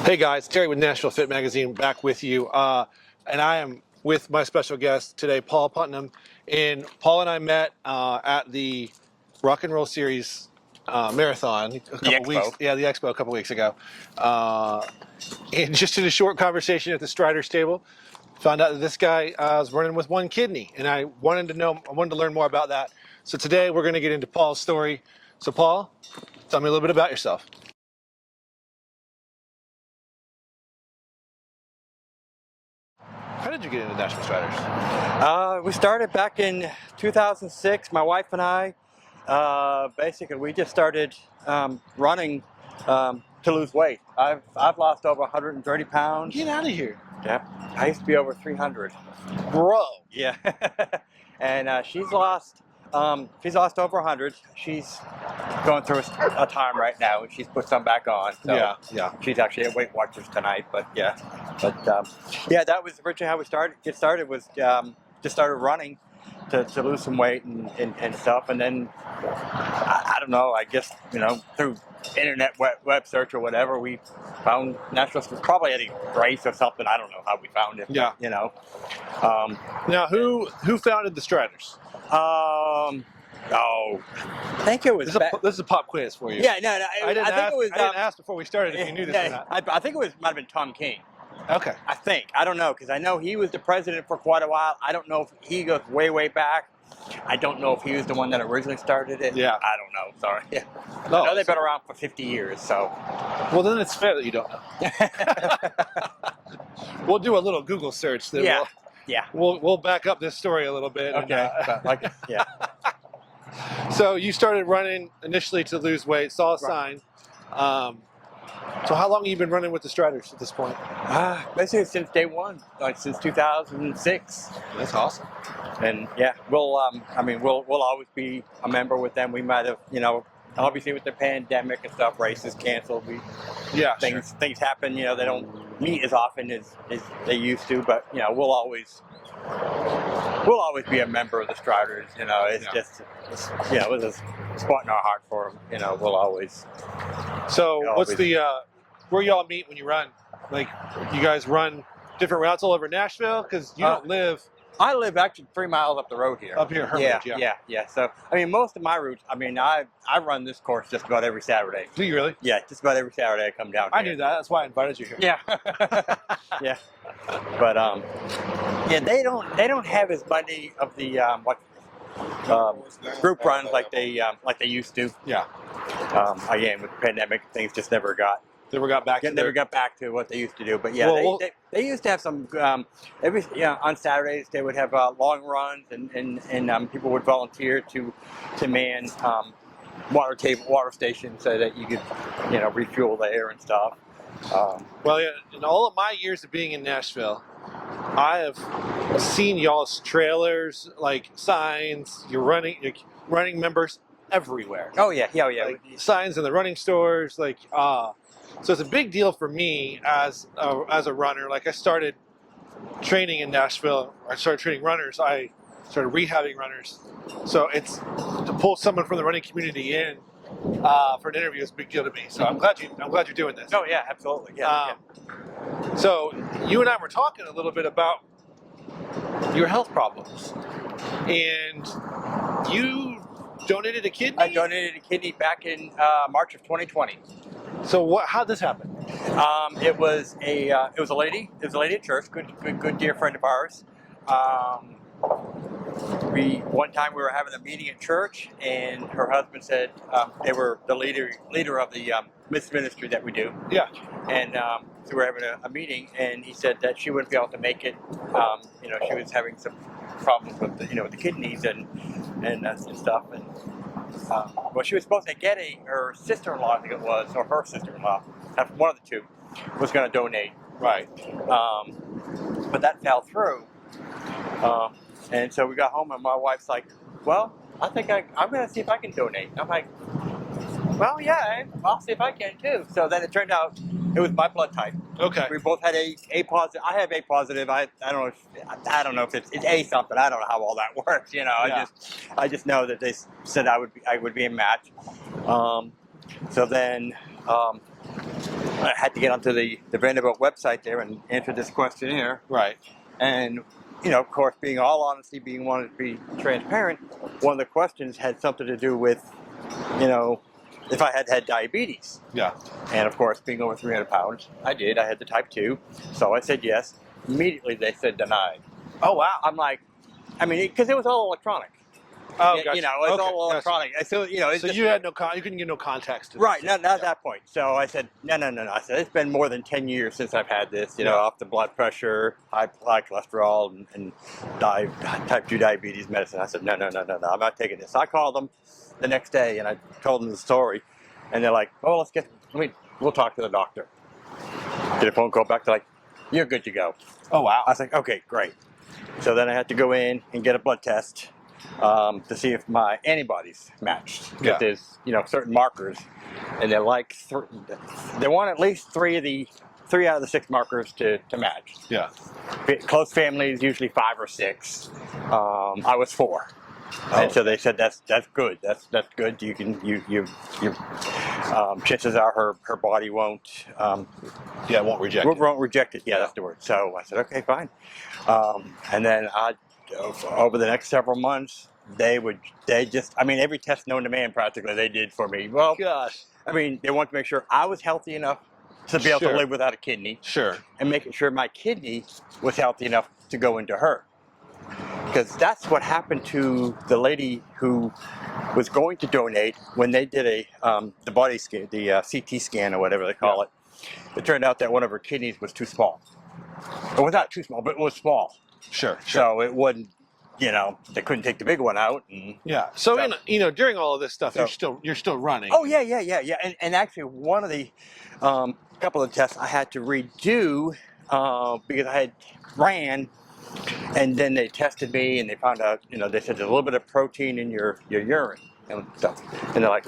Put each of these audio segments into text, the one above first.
Hey guys, Terry with Nashville Fit Magazine back with you. And I am with my special guest today, Paul Putnam. And Paul and I met at the Rock and Roll Series marathon a couple weeks. Yeah, the expo a couple weeks ago. And just in a short conversation at the Strider's table, found out that this guy was running with one kidney, and I wanted to learn more about that. So today we're going to get into Paul's story. So Paul, tell me a little bit about yourself. How did you get into Nashville Striders? We started back in 2006. My wife and I, basically, we just started running to lose weight. I've lost over 130 pounds. Get out of here. Yeah, I used to be over 300. Bro. Yeah, and she's lost over 100. She's going through a time right now, and she's put some back on. So yeah. She's actually at Weight Watchers tonight, but yeah, that was originally how we started. Just started running to lose some weight and stuff, and then I don't know. I guess through internet web search or whatever, we found Nashville. Probably at a race or something. I don't know how we found it. Yeah. Now, who founded the Striders? I think it was. This is a pop quiz for you. Yeah, no. I didn't ask before we started if you knew this or not. I think it might have been Tom King. Okay. I think. I don't know, because I know he was the president for quite a while. I don't know if he goes way back. I don't know if he was the one that originally started it. Yeah. I don't know. Sorry. Yeah. No, I know they've been around for 50 years, so. Well, then it's fair that you don't know. We'll do a little Google search. Then yeah. We'll back up this story a little bit. Okay. Yeah. So you started running initially to lose weight, saw a sign. So how long have you been running with the Striders at this point? Basically since day one, like since 2006. That's awesome. And yeah, we'll always be a member with them. We might have, obviously with the pandemic and stuff, races canceled. Things happen. They don't meet as often as they used to, but we'll always be a member of the Striders. It was a spot in our heart for them. We'll always. So what's where y'all meet when you run? Like, you guys run different routes all over Nashville? Because you don't live. I live actually 3 miles up the road here. Up here, Hermitage, yeah. So, most of my routes, I run this course just about every Saturday. Do you really? Yeah, just about every Saturday I come down here. I knew that. That's why I invited you here. Yeah. Yeah. But, they don't have as many of the, group runs like they used to. Yeah. Again, with the pandemic, things just never got back to what they used to do. But yeah, they used to have some on Saturdays they would have long runs and people would volunteer to man water stations so that you could refuel there and stuff. Well, yeah, in all of my years of being in Nashville, I have seen y'all's trailers, like signs. You're running members everywhere. Oh yeah. Like, signs in the running stores, so it's a big deal for me as a runner. Like, I started training in Nashville. I started training runners. I started rehabbing runners. So it's to pull someone from the running community in for an interview is a big deal to me. So I'm glad you're doing this. Oh yeah, absolutely. Yeah. So you and I were talking a little bit about your health problems, and you donated a kidney. I donated a kidney back in March of 2020. So how'd this happen? It was a lady. It was a lady at church. Good dear friend of ours. One time we were having a meeting at church, and her husband said they were the leader of the men's ministry that we do. Yeah. And so we were having a meeting, and he said that she wouldn't be able to make it. She was having some problems with the kidneys and stuff. And well, she was supposed to get her sister-in-law, I think it was, or her sister-in-law, one of the two, was going to donate. Right. But that fell through. And so we got home, and my wife's like, well, I think I'm going to see if I can donate. I'm like, well, yeah, I'll see if I can too. So then it turned out it was my blood type. Okay. We both had A positive. I have A positive. I don't know if it's A something. I don't know how all that works. Yeah. I just know that they said I would be a match. So then I had to get onto the Vanderbilt website there and answer this questionnaire. Right. And, of course, being all honesty, being wanted to be transparent, one of the questions had something to do with, if I had diabetes. Yeah. And, of course, being over 300 pounds, I did. I had the type 2. So I said yes. Immediately they said denied. Oh, wow. I'm like, because it was all electronic. Oh, It gotcha. was all electronic. Gotcha. So, So you had you couldn't get no context. Right, not at that point. So I said, no. I said, it's been more than 10 years since I've had this, off the blood pressure, high cholesterol, and type 2 diabetes medicine. I said, no, I'm not taking this. I called them the next day and I told them the story. And they're like, oh, we'll talk to the doctor. Did a phone call back. They're like, you're good to go. Oh, wow. I was like, okay, great. So then I had to go in and get a blood test to see if my antibodies matched. Because there's, certain markers, and they're like, they want at least three out of the 6 markers to match. Yeah. Close family is usually 5 or 6. I was 4. Oh. And so they said that's good. That's good. You can chances are her body won't won't reject it. Won't reject it. Yeah, that's the word. So I said okay, fine. And then over the next several months, they just every test known to man practically they did for me. Well, gosh, they wanted to make sure I was healthy enough to be able to live without a kidney. Sure. And making sure my kidney was healthy enough to go into her. Because that's what happened to the lady who was going to donate when they did the body scan, the CT scan or whatever they call it. It turned out that one of her kidneys was too small. It was not too small, but it was small. Sure. So it wasn't, they couldn't take the big one out. So during all of this stuff, you're still running. Oh yeah. And actually, one of the couple of tests I had to redo because I had ran. And then they tested me, and they found out, they said there's a little bit of protein in your urine and stuff. And they're like,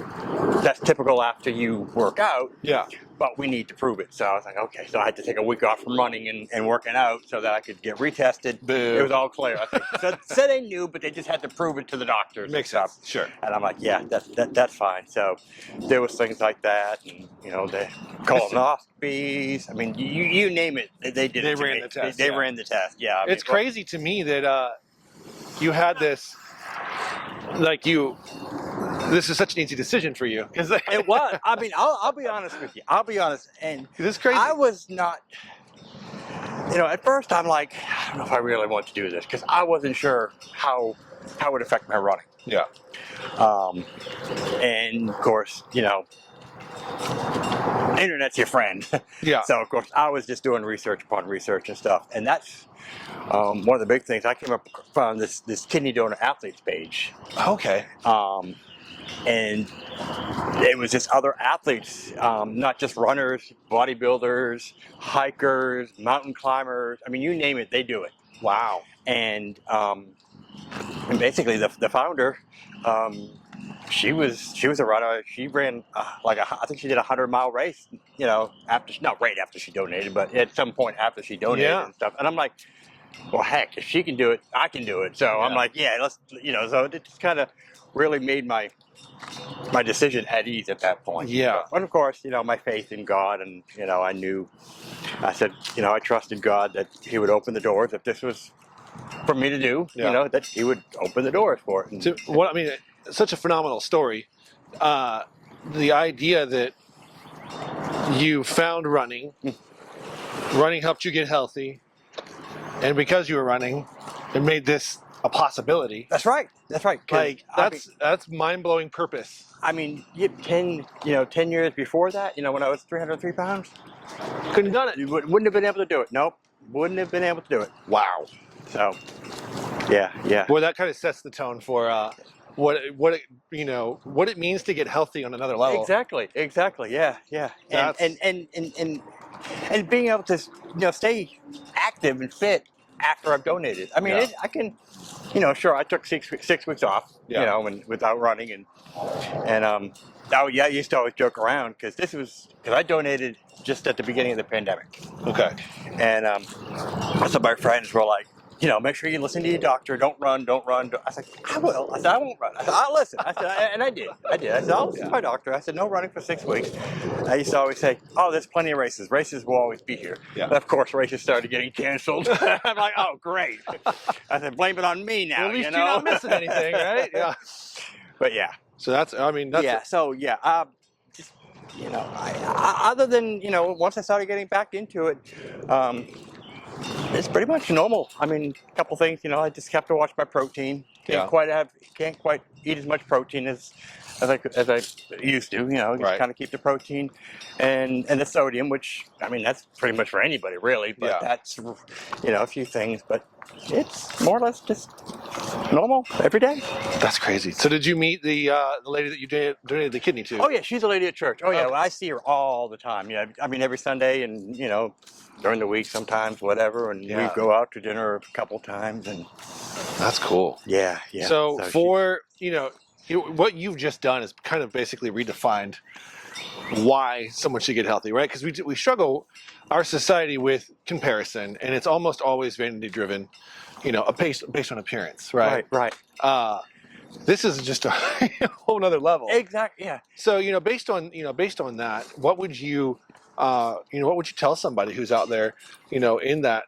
that's typical after you work out. Yeah. But we need to prove it. So I was like, okay. So I had to take a week off from running and working out so that I could get retested. Boo. It was all clear. I think. So they knew, but they just had to prove it to the doctors. Makes sense. Sure. And I'm like, yeah, that's fine. So there was things like that, and the colonoscopies. You name it, they did. They it. ran the test. They ran the test. Yeah. It's crazy to me that you had this, this is such an easy decision for you. It was. I'll be honest with you. I'll be honest. And this is crazy. I was not. At first I'm like, I don't know if I really want to do this because I wasn't sure how it would affect my running. Yeah. And of course, internet's your friend. Yeah. So of course I was just doing research upon research and stuff, and that's one of the big things. I came up on this kidney donor athletes page. Okay. And it was just other athletes, not just runners, bodybuilders, hikers, mountain climbers. You name it, they do it. Wow. And basically the founder, she was a runner. She ran I think she did a 100-mile race. Not right after she donated, but at some point after she donated and stuff. And I'm like, well, heck, if she can do it, I can do it. So I'm like, yeah, let's. So it just kind of really made my decision at ease at that point. Yeah. But of course, my faith in God, and I said, I trusted God that He would open the doors if this was for me to do. That He would open the doors for it. And such a phenomenal story. The idea that you found running helped you get healthy, and because you were running, it made this a possibility. That's right. That's mind-blowing purpose. 10 years before that, when I was 303 pounds, couldn't have done it. You wouldn't have been able to do it. Nope, wouldn't have been able to do it. Wow. So, yeah. Well, that kind of sets the tone for what it means to get healthy on another level. Exactly. Yeah. And being able to stay active and fit after I've donated. I can. Sure, I took 6 weeks off, without running, and I used to always joke around because I donated just at the beginning of the pandemic. Okay. And so my friends were like, make sure you listen to your doctor. Don't run. Don't run. I was like, I will. I said, I won't run. I said, I'll listen. I said, and I did. I said, I'll listen to my doctor. I said, no running for 6 weeks. I used to always say, oh, there's plenty of races. Races will always be here. Yeah. But of course, races started getting canceled. I'm like, oh, great. I said, blame it on me now. Well, at least you're not missing anything, right? Yeah. But yeah. So that's, I mean, that's yeah. So yeah. Just other than once I started getting back into it, it's pretty much normal. I mean, a couple things. I just have to watch my protein. Can't quite eat as much protein as I used to. Just kind of keep the protein and the sodium, which I mean that's pretty much for anybody really. But that's a few things. But it's more or less just normal every day. That's crazy. So did you meet the lady that you donated the kidney to? Oh yeah, she's a lady at church. Oh yeah, well, I see her all the time. Yeah, I mean every Sunday and during the week sometimes, whatever, and we go out to dinner a couple times, and that's cool. Yeah. So for what you've just done is kind of basically redefined why someone should get healthy, right? Because we struggle, our society, with comparison, and it's almost always vanity driven, based on appearance, right? Right. This is just a whole nother level. Exactly. Yeah. So based on that, what would you tell somebody who's out there, in that,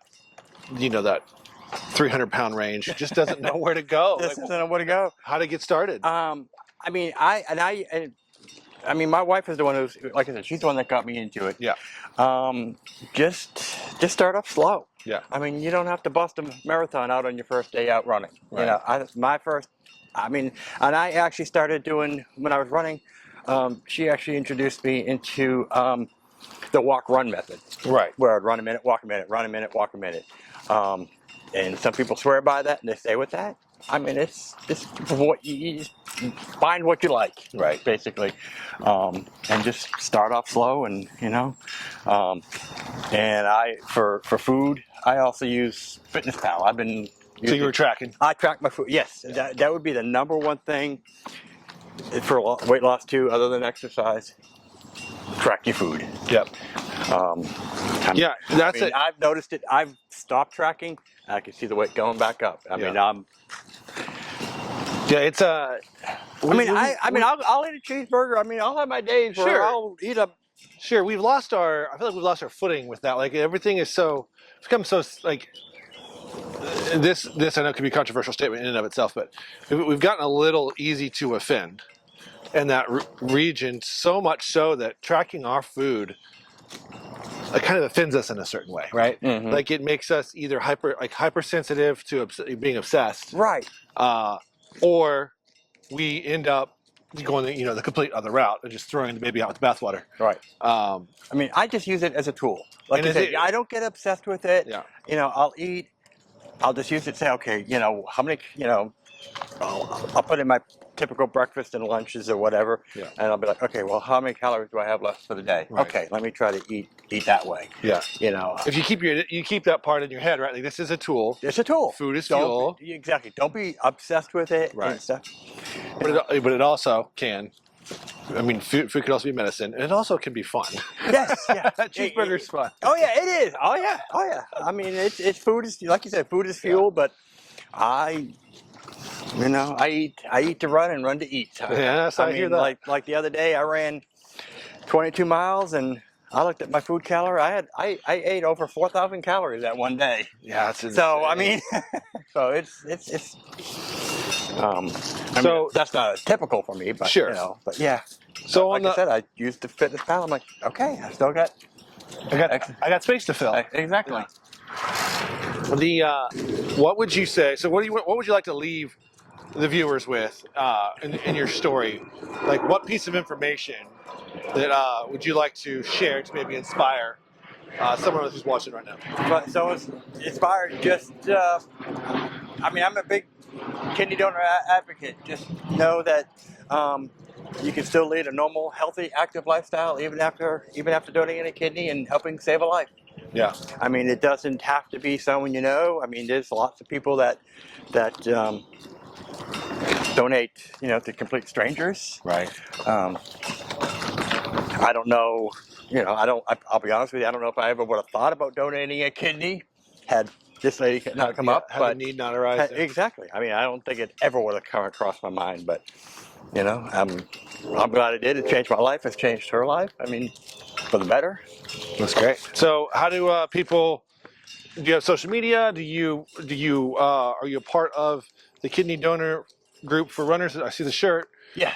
that 300-pound range, just doesn't know where to go? Doesn't know where to go. How to get started? I mean, my wife is the one who's, like I said, she's the one that got me into it. Yeah. Just start off slow. Yeah. I mean, you don't have to bust a marathon out on your first day out running. Right. And I actually started doing, when I was running, she actually introduced me into the walk-run method. Right. Where I'd run a minute, walk a minute, run a minute, walk a minute. And some people swear by that and they stay with that. I mean, it's just what you just find what you like, right? Basically, and just start off slow, and and I for food, I also use Fitness Pal. I've been. So you were tracking? I track my food. Yes, that would be the number one thing for weight loss too, other than exercise. Track your food. Yep. That's it. I've noticed it. I've stopped tracking. I can see the weight going back up. I mean, it's I'll eat a cheeseburger. I mean, I'll have my days where I'll eat a. Sure, I feel like we've lost our footing with that. Like everything is become so like. This I know could be a controversial statement in and of itself, but we've gotten a little easy to offend in that region, so much so that tracking our food kind of offends us in a certain way, right? Mm-hmm. Like it makes us either hypersensitive to being obsessed, right? Or we end up going the complete other route and just throwing the baby out with the bathwater, right? I mean, I just use it as a tool. Like I said, I don't get obsessed with it. Yeah. I'll just use it to say, okay, how many, I'll put in my typical breakfast and lunches or whatever, and I'll be like, okay, well, how many calories do I have left for the day? Right. Okay, let me try to eat that way. Yeah. If you keep that part in your head, right? Like this is a tool. It's a tool. Food is fuel. Exactly. Don't be obsessed with it. Right. And stuff. But it also can. I mean, food could also be medicine, and it also can be fun. Yes, yeah. Cheeseburger's fun. Oh yeah, it is. Oh yeah. I mean, it's food is, like you said, food is fuel, but I eat to run and run to eat. Yes, I hear that. Like the other day, I ran 22 miles and I looked at my food calorie. I ate over 4,000 calories that one day. Yeah, that's insane. So I mean, so it's. So that's not typical for me, but sure. But yeah. So like I said, I used the Fitness Pal. I'm like, okay, I got space to fill. Exactly. Yeah. What would you say? So what would you like to leave the viewers with in your story? Like, what piece of information that would you like to share to maybe inspire someone who's watching right now? But so it's inspired. Just, I'm a big kidney donor advocate. Just know that you can still lead a normal, healthy, active lifestyle even after donating a kidney and helping save a life. Yeah. I mean, it doesn't have to be someone you know. I mean, there's lots of people that donate, to complete strangers. Right. I don't know. I'll be honest with you. I don't know if I ever would have thought about donating a kidney. had this lady not come up, had but the need not arise. exactly. I mean, I don't think it ever would have come across my mind, but I'm glad it did. It changed my life. It's changed her life. I mean, for the better. That's great. So, how do people? Do you have social media? Are you a part of the kidney donor group for runners? I see the shirt. Yeah.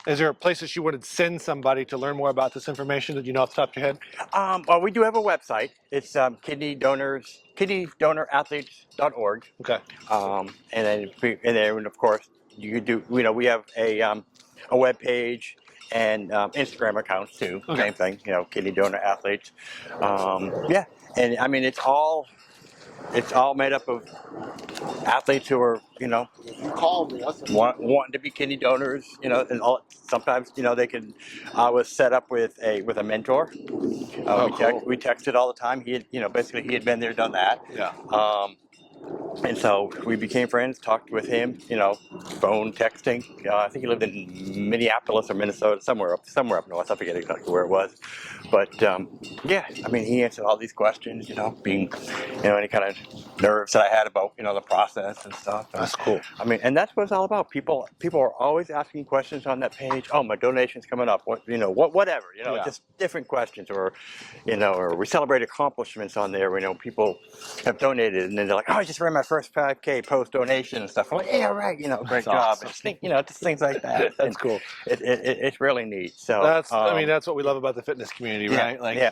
Is there places you would send somebody to learn more about this information that you know off the top of your head? Well, we do have a website. It's kidneydonораthletes.org. Okay. And then of course you could do. We have a web page and Instagram accounts too. Okay. Same thing. Kidney donor athletes. Yeah. And I mean, it's all made up of athletes who are, You called me. wanting to be kidney donors, and sometimes, they can. I was set up with a mentor. Cool. We texted all the time. He had, basically he had been there, done that. Yeah. And so we became friends, talked with him, phone, texting. I think he lived in Minneapolis or Minnesota, somewhere up north. I forget exactly where it was. But yeah, I mean, he answered all these questions, being, any kind of nerves that I had about, the process and stuff. That's cool. I mean, and that's what it's all about. People are always asking questions on that page. Oh, my donation's coming up. Whatever, Yeah. just different questions, or, or we celebrate accomplishments on there. People have donated, and then they're like, oh, I just ran my first 5K post donation and stuff. I'm like, yeah, right. Great job. Awesome. Just things like that. That's cool. It's really neat. So That's that's what we love about the fitness community, right? Yeah.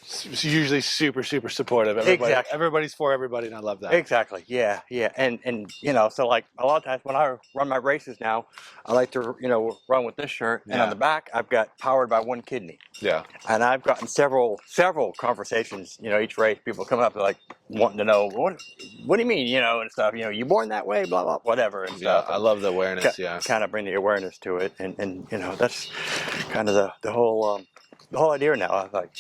It's usually super supportive. Exactly. Everybody's for everybody, and I love that. Exactly. Yeah. And so like a lot of times when I run my races now, I like to run with this shirt, and on the back I've got "Powered by One Kidney." Yeah. And I've gotten several conversations. Each race, people come up like wanting to know what do you mean, and stuff. You born that way, blah blah, whatever, and stuff. I love the awareness. Kind of bring the awareness to it, and that's kind of the whole idea now. I was like,